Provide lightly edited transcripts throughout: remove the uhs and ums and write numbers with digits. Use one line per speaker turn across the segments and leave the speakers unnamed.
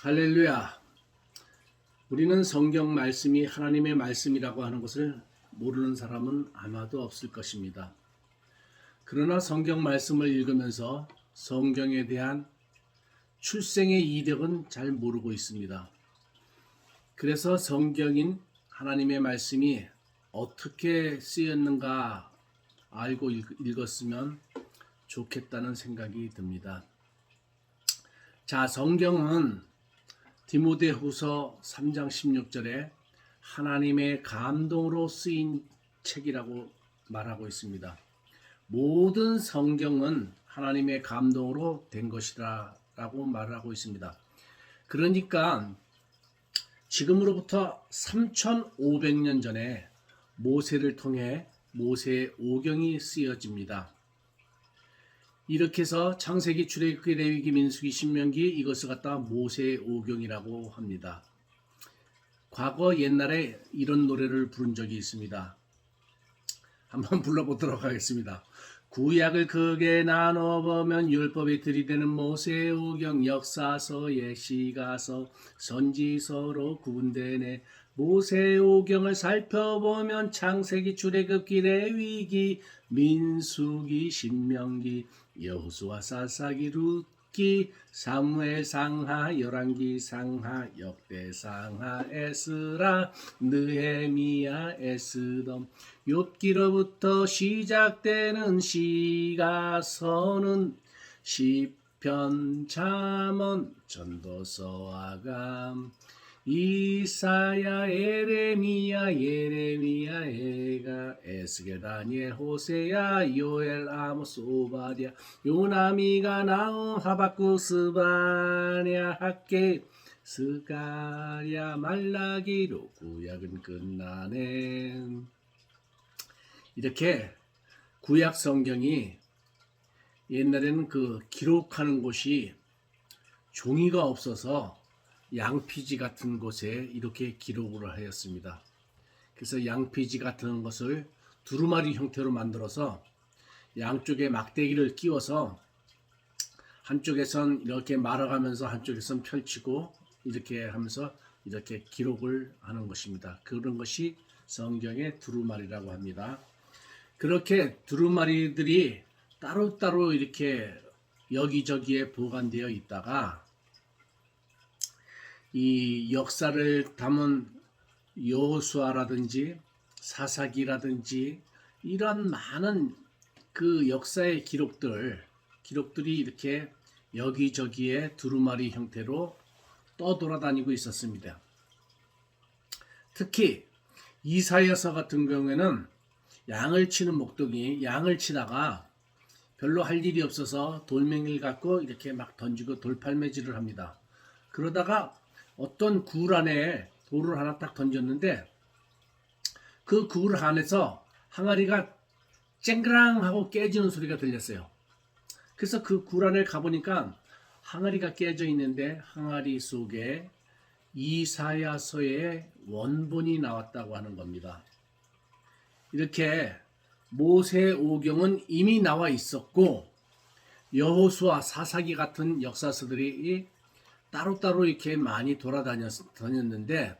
할렐루야. 우리는 성경 말씀이 하나님의 말씀이라고 하는 것을 모르는 사람은 아마도 없을 것입니다. 그러나 성경 말씀을 읽으면서 성경에 대한 출생의 이력은 잘 모르고 있습니다. 그래서 성경인 하나님의 말씀이 어떻게 쓰였는가 알고 읽었으면 좋겠다는 생각이 듭니다. 자, 성경은 디모데후서 3장 16절에 하나님의 감동으로 쓰인 책이라고 말하고 있습니다. 모든 성경은 하나님의 감동으로 된 것이라고 말하고 있습니다. 그러니까 지금으로부터 3500년 전에 모세를 통해 모세의 오경이 쓰여집니다. 이렇게 해서 창세기, 출애굽기, 레위기, 민수기, 신명기 이것을 갖다 모세의 오경이라고 합니다. 과거 옛날에 이런 노래를 부른 적이 있습니다. 한번 불러보도록 하겠습니다. 구약을 크게 나눠보면 율법이 들이대는 모세의 오경, 역사서, 예시가서, 선지서로 구분되네. 모세의 오경을 살펴보면 창세기, 출애굽기, 레위기, 민수기, 신명기, 여호수아, 사사기, 룻기, 사무엘, 상하, 열왕기, 상하, 역대, 상하, 에스라, 느헤미야, 에스돔, 욥기로부터 시작되는 시가서는 시편, 잠언, 전도서, 아감, 이사야, 예레미야, 에가, 에스겔, 다니엘, 호세야, 요엘, 아모스, 오바댜, 요나미가, 나움, 하박국, 스바냐, 학개, 스가랴, 말라기로 구약은 끝나네. 이렇게 구약 성경이 옛날에는 그 기록하는 곳이 종이가 없어서 양피지 같은 곳에 이렇게 기록을 하였습니다. 그래서 양피지 같은 것을 두루마리 형태로 만들어서 양쪽에 막대기를 끼워서 한쪽에선 이렇게 말아가면서 한쪽에선 펼치고 이렇게 하면서 이렇게 기록을 하는 것입니다. 그런 것이 성경의 두루마리라고 합니다. 그렇게 두루마리들이 따로따로 이렇게 여기저기에 보관되어 있다가 이 역사를 담은 여호수아라든지 사사기라든지 이런 많은 그 역사의 기록들이 이렇게 여기저기에 두루마리 형태로 떠돌아다니고 있었습니다. 특히 이사야서 같은 경우에는 양을 치는 목동이 양을 치다가 별로 할 일이 없어서 돌멩이를 갖고 이렇게 막 던지고 돌팔매질을 합니다. 그러다가 어떤 굴 안에 돌을 하나 딱 던졌는데 그 굴 안에서 항아리가 쨍그랑 하고 깨지는 소리가 들렸어요. 그래서 그 굴 안에 가보니까 항아리가 깨져 있는데 항아리 속에 이사야서의 원본이 나왔다고 하는 겁니다. 이렇게 모세 오경은 이미 나와 있었고 여호수아, 사사기 같은 역사서들이 따로따로 이렇게 많이 돌아다녔는데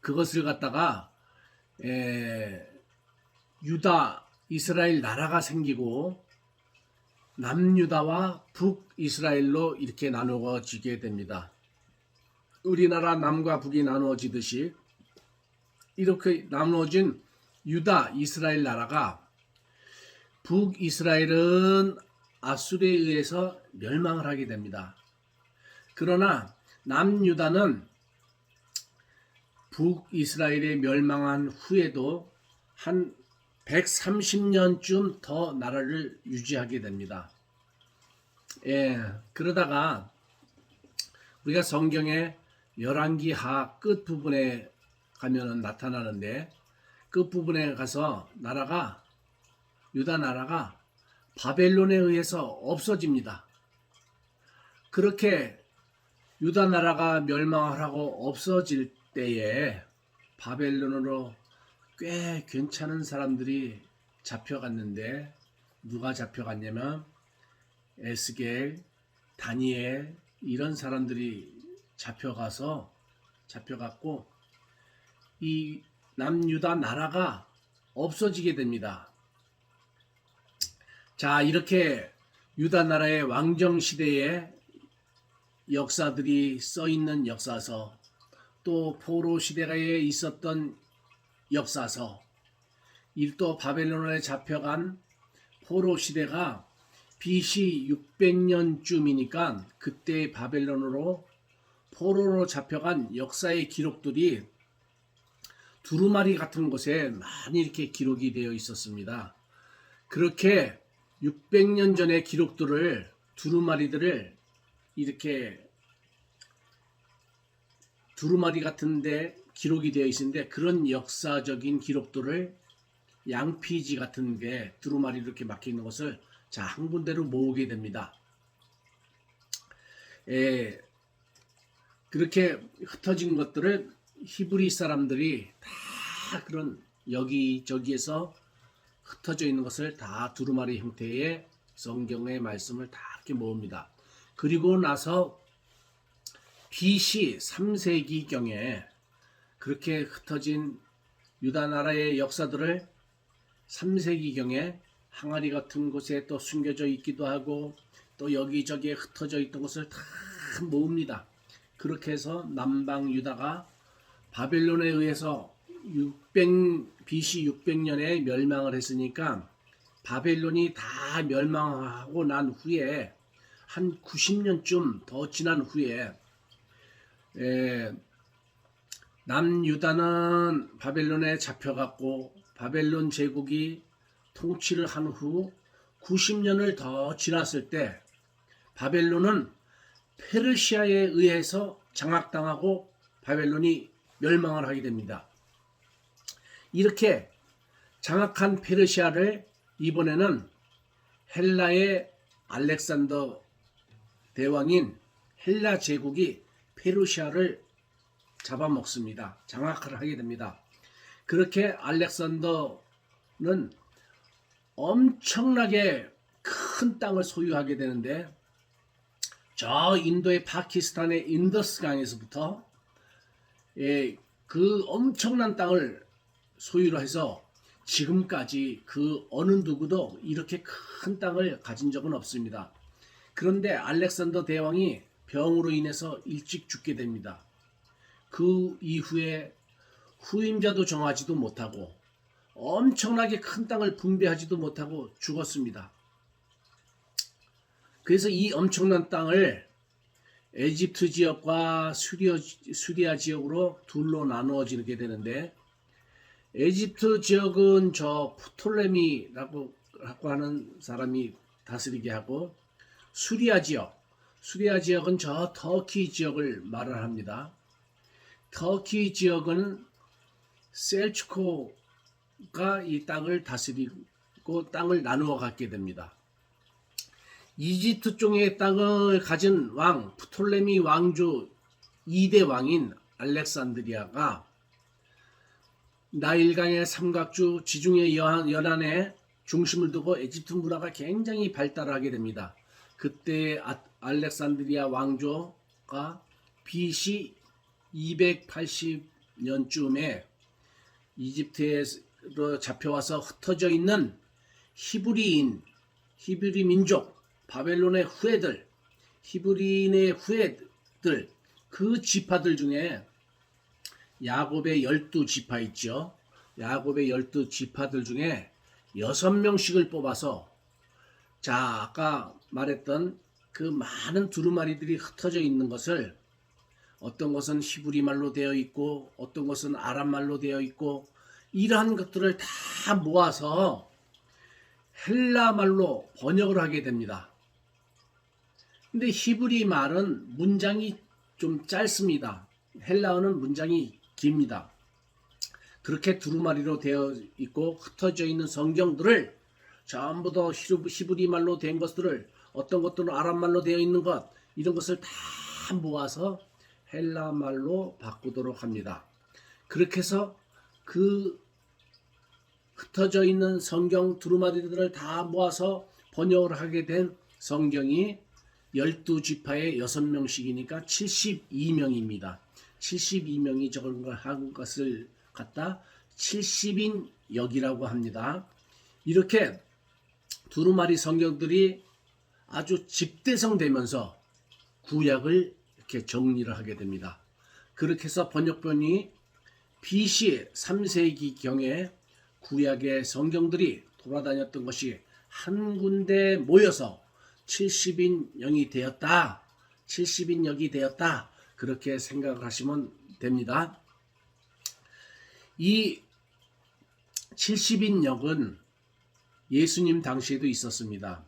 그것을 갖다가 유다, 이스라엘 나라가 생기고 남유다와 북이스라엘로 이렇게 나누어지게 됩니다. 우리나라 남과 북이 나누어지듯이 이렇게 나누어진 유다, 이스라엘 나라가 북이스라엘은 아수르에 의해서 멸망을 하게 됩니다. 그러나 남유다는 북이스라엘이 멸망한 후에도 한 130년쯤 더 나라를 유지하게 됩니다. 그러다가 우리가 성경의 열왕기 하 끝부분에 가면 나타나는데 끝부분에 가서 유다 나라가 바벨론에 의해서 없어집니다. 그렇게 유다 나라가 멸망하고 없어질 때에 바벨론으로 꽤 괜찮은 사람들이 잡혀갔는데 누가 잡혀갔냐면 에스겔, 다니엘, 이런 사람들이 잡혀갖고 이 남유다 나라가 없어지게 됩니다. 자, 이렇게 유다 나라의 왕정 시대의 역사들이 써 있는 역사서, 또 포로 시대에 있었던 역사서, 또 바벨론에 잡혀간 포로 시대가 BC 600년쯤이니까 그때 바벨론으로 포로로 잡혀간 역사의 기록들이 두루마리 같은 곳에 많이 이렇게 기록이 되어 있었습니다. 그렇게 600년 전의 기록들을, 두루마리들을 이렇게 두루마리 같은데 기록이 되어 있는데, 그런 역사적인 기록들을 양피지 같은 게 두루마리 이렇게 막혀 있는 것을 한 군데로 모으게 됩니다. 그렇게 흩어진 것들을 히브리 사람들이 다 그런 여기저기에서 흩어져 있는 것을 다 두루마리 형태의 성경의 말씀을 다 이렇게 모읍니다. 그리고 나서 BC 3세기경에 그렇게 흩어진 유다 나라의 역사들을 3세기경에 항아리 같은 곳에 또 숨겨져 있기도 하고 또 여기저기에 흩어져 있던 것을 다 모읍니다. 그렇게 해서 남방 유다가 바벨론에 의해서 BC 600년에 멸망을 했으니까, 바벨론이 다 멸망하고 난 후에 한 90년쯤 더 지난 후에 남유다는 바벨론에 잡혀갔고, 바벨론 제국이 통치를 한 후 90년을 더 지났을 때 바벨론은 페르시아에 의해서 장악당하고 바벨론이 멸망을 하게 됩니다. 이렇게 장악한 페르시아를 이번에는 헬라의 알렉산더 대왕인 헬라 제국이 페르시아를 잡아먹습니다. 장악을 하게 됩니다. 그렇게 알렉산더는 엄청나게 큰 땅을 소유하게 되는데, 저 인도의 파키스탄의 인더스강에서부터 그 엄청난 땅을 소유를 해서 지금까지 그 어느 누구도 이렇게 큰 땅을 가진 적은 없습니다. 그런데 알렉산더 대왕이 병으로 인해서 일찍 죽게 됩니다. 그 이후에 후임자도 정하지도 못하고 엄청나게 큰 땅을 분배하지도 못하고 죽었습니다. 그래서 이 엄청난 땅을 에집트 지역과 수리아 지역으로 둘로 나누어지게 되는데, 에집트 지역은 저 프톨레미라고 하는 사람이 다스리게 하고, 수리아 지역은 저 터키 지역을 말을 합니다. 터키 지역은 셀주코가 이 땅을 다스리고 땅을 나누어 갖게 됩니다. 이집트 쪽의 땅을 가진 왕, 프톨레미 왕조 2대 왕인 알렉산드리아가 나일강의 삼각주 지중해 연안에 중심을 두고 에집트 문화가 굉장히 발달하게 됩니다. 그때 알렉산드리아 왕조가 BC 280년쯤에 이집트에서 잡혀와서 흩어져 있는 히브리 민족, 바벨론의 후예들, 히브리인의 후예들, 그 지파들 중에 야곱의 12지파 있죠. 야곱의 12지파들 중에 6명씩을 뽑아서, 아까 말했던 그 많은 두루마리들이 흩어져 있는 것을, 어떤 것은 히브리 말로 되어 있고 어떤 것은 아람 말로 되어 있고, 이러한 것들을 다 모아서 헬라 말로 번역을 하게 됩니다. 근데 히브리 말은 문장이 좀 짧습니다. 헬라어는 문장이 깁니다. 그렇게 두루마리로 되어 있고 흩어져 있는 성경들을 전부 다 히브리 말로 된 것들을, 어떤 것들은 아람 말로 되어 있는 것, 이런 것을 다 모아서 헬라 말로 바꾸도록 합니다. 그렇게 해서 그 흩어져 있는 성경 두루마리들을 다 모아서 번역을 하게 된 성경이 12지파에 6명씩이니까 72명입니다. 72명이 적은 걸 한 것을 갖다 70인역이라고 합니다. 이렇게 두루마리 성경들이 아주 집대성되면서 구약을 이렇게 정리를 하게 됩니다. 그렇게 해서 번역본이 BC 3세기경에 구약의 성경들이 돌아다녔던 것이 한 군데 모여서 70인역이 되었다. 70인역이 되었다. 그렇게 생각을 하시면 됩니다. 이 70인역은 예수님 당시에도 있었습니다.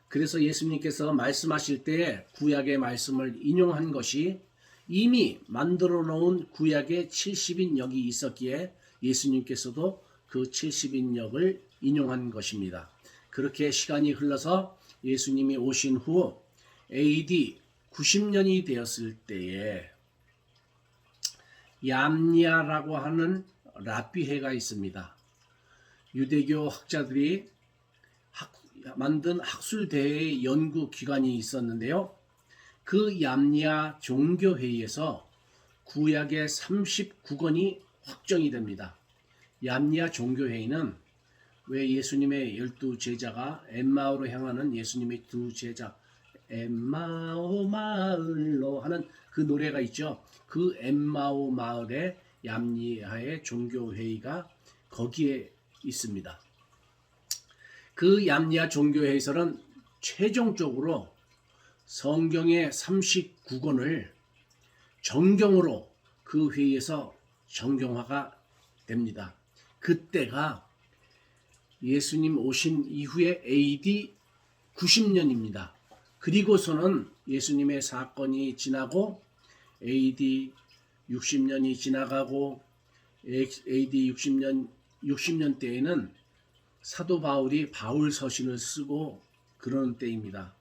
그래서 예수님께서 말씀하실 때 구약의 말씀을 인용한 것이 이미 만들어 놓은 구약의 70인역이 있었기에 예수님께서도 그 70인역을 인용한 것입니다. 그렇게 시간이 흘러서 예수님이 오신 후 AD 90년이 되었을 때에 얌니아라고 하는 랍비회가 있습니다. 유대교 학자들이 만든 학술대회의 연구기관이 있었는데요. 그 얌니아 종교회의에서 구약의 39권이 확정이 됩니다. 얌니아 종교회의는 왜 예수님의 12제자가 엠마오로 향하는 예수님의 두 제자 엠마오 마을로 하는 그 노래가 있죠. 그 엠마오 마을의 얌니아의 종교회의가 거기에 있습니다. 그 얌니아 종교회에서는 최종적으로 성경의 39권을 정경으로 그 회의에서 정경화가 됩니다. 그때가 예수님 오신 이후에 AD 90년입니다. 그리고서는 예수님의 사건이 지나고 AD 60년이 지나가고 AD 60년 때에는 사도 바울이 바울 서신을 쓰고 그러는 때입니다.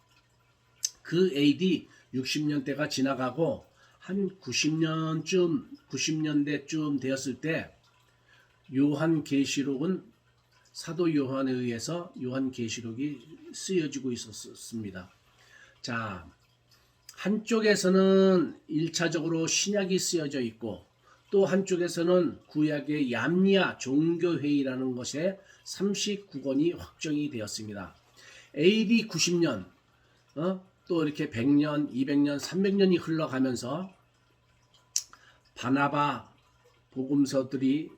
그 AD 60년대가 지나가고 한 90년대쯤 되었을 때 요한계시록은 사도 요한에 의해서 요한계시록이 쓰여지고 있었습니다. 자, 한쪽에서는 1차적으로 신약이 쓰여져 있고 또 한쪽에서는 구약의 얌니아 종교회의라는 것에 39권이 확정이 되었습니다. AD 90년 또 이렇게 100년, 200년, 300년이 흘러가면서 바나바 복음서들이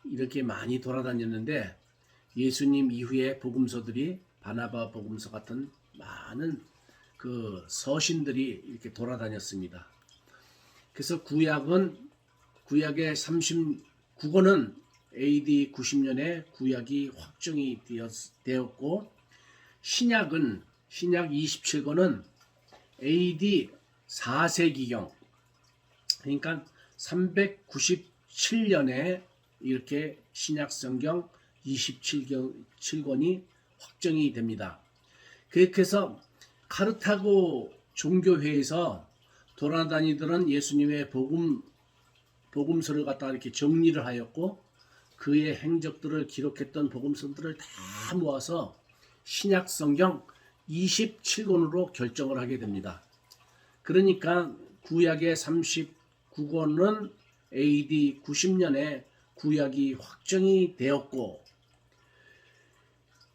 이렇게 많이 돌아다녔는데 예수님 이후에 복음서들이 바나바 복음서 같은 많은 그 서신들이 이렇게 돌아다녔습니다. 그래서 구약의 39권은 AD 90년에 구약이 확정이 되었고 신약 27권은 AD 4세기경 그러니까 397년에 이렇게 신약 성경 27권이 확정이 됩니다. 그렇게 해서 카르타고 종교회에서 돌아다니던 예수님의 복음서를 갖다가 이렇게 정리를 하였고 그의 행적들을 기록했던 복음서들을 다 모아서 신약 성경 27권으로 결정을 하게 됩니다. 그러니까 구약의 39권은 AD 90년에 구약이 확정이 되었고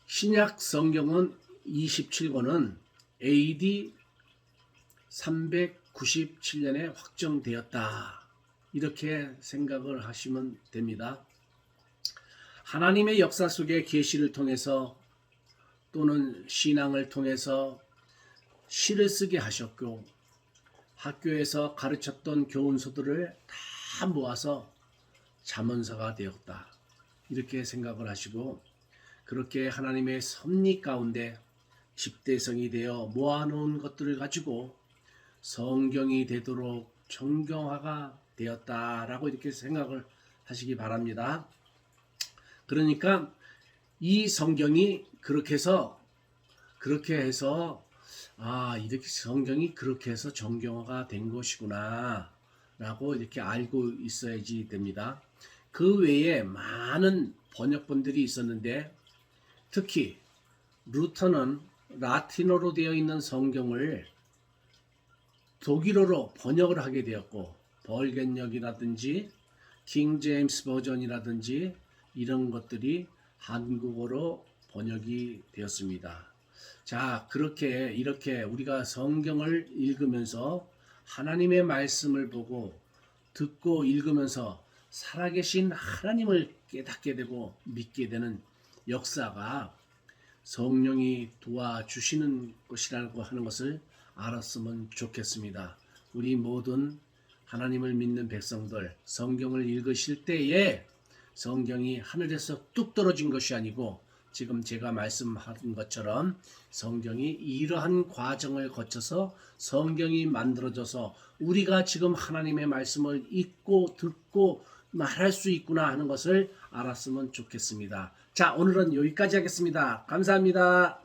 신약 성경은 27권은 AD 397년에 확정되었다. 이렇게 생각을 하시면 됩니다. 하나님의 역사 속의 계시를 통해서 또는 신앙을 통해서 시를 쓰게 하셨고 학교에서 가르쳤던 교훈서들을 다 모아서 잠언서가 되었다. 이렇게 생각을 하시고 그렇게 하나님의 섭리 가운데 집대성이 되어 모아놓은 것들을 가지고 성경이 되도록 정경화가 되었다라고 이렇게 생각을 하시기 바랍니다. 그러니까 이 성경이 그렇게 해서 이렇게 성경이 그렇게 해서 정경화가 된 것이구나 라고 이렇게 알고 있어야지 됩니다. 그 외에 많은 번역본들이 있었는데 특히 루터는 라틴어로 되어 있는 성경을 독일어로 번역을 하게 되었고 벌겐역이라든지 킹 제임스 버전이라든지 이런 것들이 한국어로 번역이 되었습니다. 자, 그렇게 이렇게 우리가 성경을 읽으면서 하나님의 말씀을 보고 듣고 읽으면서 살아계신 하나님을 깨닫게 되고 믿게 되는 역사가 성령이 도와주시는 것이라고 하는 것을 알았으면 좋겠습니다. 우리 모든 하나님을 믿는 백성들 성경을 읽으실 때에 성경이 하늘에서 뚝 떨어진 것이 아니고 지금 제가 말씀한 것처럼 성경이 이러한 과정을 거쳐서 성경이 만들어져서 우리가 지금 하나님의 말씀을 읽고 듣고 말할 수 있구나 하는 것을 알았으면 좋겠습니다. 자, 오늘은 여기까지 하겠습니다. 감사합니다.